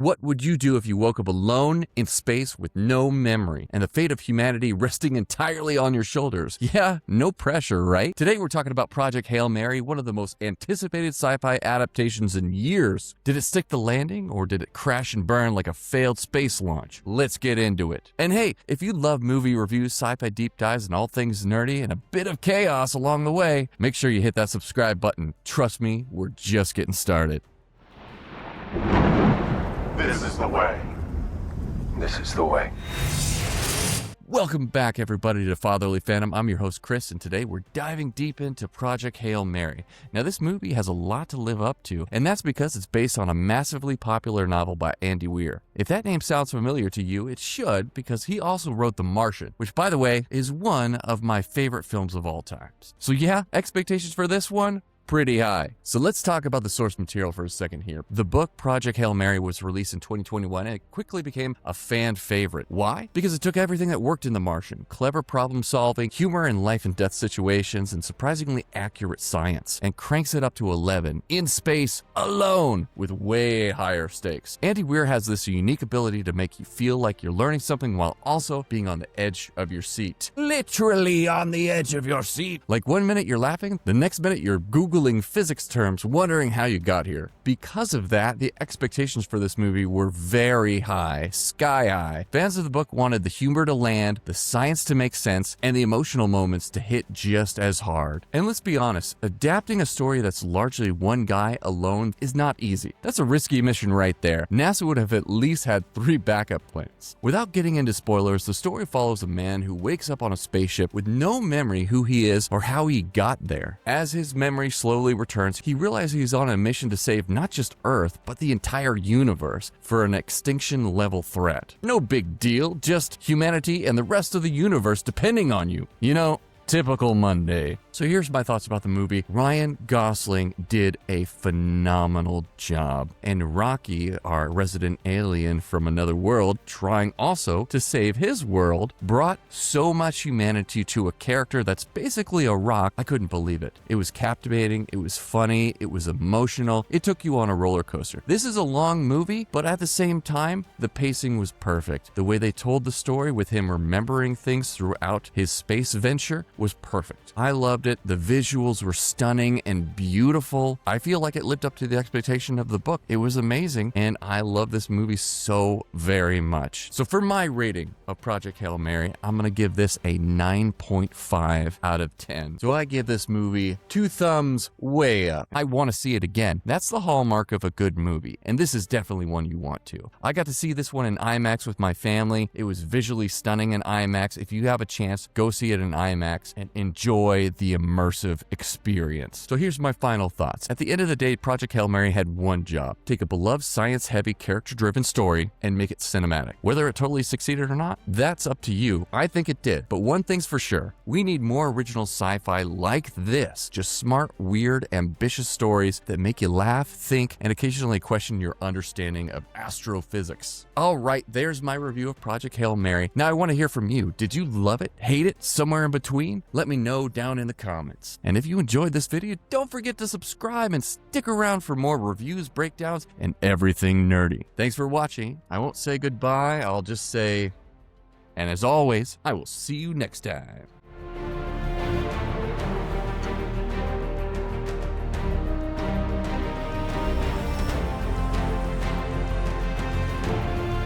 What would you do if you woke up alone in space with no memory and the fate of humanity resting entirely on your shoulders? Yeah, no pressure, right? Today we're talking about Project Hail Mary, one of the most anticipated sci-fi adaptations in years. Did it stick the landing or did it crash and burn like a failed space launch? Let's get into it. And hey, if you love movie reviews, sci-fi deep dives, and all things nerdy and a bit of chaos along the way, make sure you hit that subscribe button. Trust me, we're just getting started. This is the way. This is the way. Welcome back, everybody, to Fatherly Fandom. I'm your host, Chris, and today we're diving deep into Project Hail Mary. Now, this movie has a lot to live up to, and that's because it's based on a massively popular novel by Andy Weir. If that name sounds familiar to you, it should, because he also wrote The Martian, which, by the way, is one of my favorite films of all time. So yeah, expectations for this one? Pretty high. So let's talk about the source material for a second here. The book Project Hail Mary was released in 2021 and it quickly became a fan favorite. Why? Because it took everything that worked in The Martian: clever problem solving, humor in life and death situations, and surprisingly accurate science, and cranks it up to 11 in space alone with way higher stakes. Andy Weir has this unique ability to make you feel like you're learning something while also being on the edge of your seat. Literally on the edge of your seat. Like one minute you're laughing, the next minute you're Googling physics terms, wondering how you got here. Because of that, the expectations for this movie were very high, sky high. Fans of the book wanted the humor to land, the science to make sense, and the emotional moments to hit just as hard. And let's be honest, adapting a story that's largely one guy alone is not easy. That's a risky mission right there. NASA would have at least had 3 backup plans. Without getting into spoilers, the story follows a man who wakes up on a spaceship with no memory who he is or how he got there. As his memory slowly returns, he realizes he's on a mission to save not just Earth, but the entire universe for an extinction level threat. No big deal, just humanity and the rest of the universe depending on you. You know, typical Monday. So here's my thoughts about the movie. Ryan Gosling did a phenomenal job. And Rocky, our resident alien from another world, trying also to save his world, brought so much humanity to a character that's basically a rock. I couldn't believe it. It was captivating, it was funny, it was emotional, it took you on a roller coaster. This is a long movie, but at the same time, the pacing was perfect. The way they told the story with him remembering things throughout his space venture was perfect. I loved it. The visuals were stunning and beautiful. I feel like it lived up to the expectation of the book. It was amazing, and I love this movie so very much. So for my rating of Project Hail Mary, I'm gonna give this a 9.5 out of 10. So I give this movie 2 thumbs way up. I want to see it again. That's the hallmark of a good movie, and this is definitely one you want to. I got to see this one in IMAX with my family. It was visually stunning in IMAX. If you have a chance, go see it in IMAX and enjoy the immersive experience. So here's my final thoughts. At the end of the day, Project Hail Mary had one job: take a beloved science-heavy, character-driven story and make it cinematic. Whether it totally succeeded or not, that's up to you. I think it did. But one thing's for sure, we need more original sci-fi like this. Just smart, weird, ambitious stories that make you laugh, think, and occasionally question your understanding of astrophysics. All right, there's my review of Project Hail Mary. Now I want to hear from you. Did you love it? Hate it? Somewhere in between? Let me know down in the comments. And if you enjoyed this video, don't forget to subscribe and stick around for more reviews, breakdowns, and everything nerdy. Thanks for watching. I won't say goodbye, I'll just say, and as always, I will see you next time.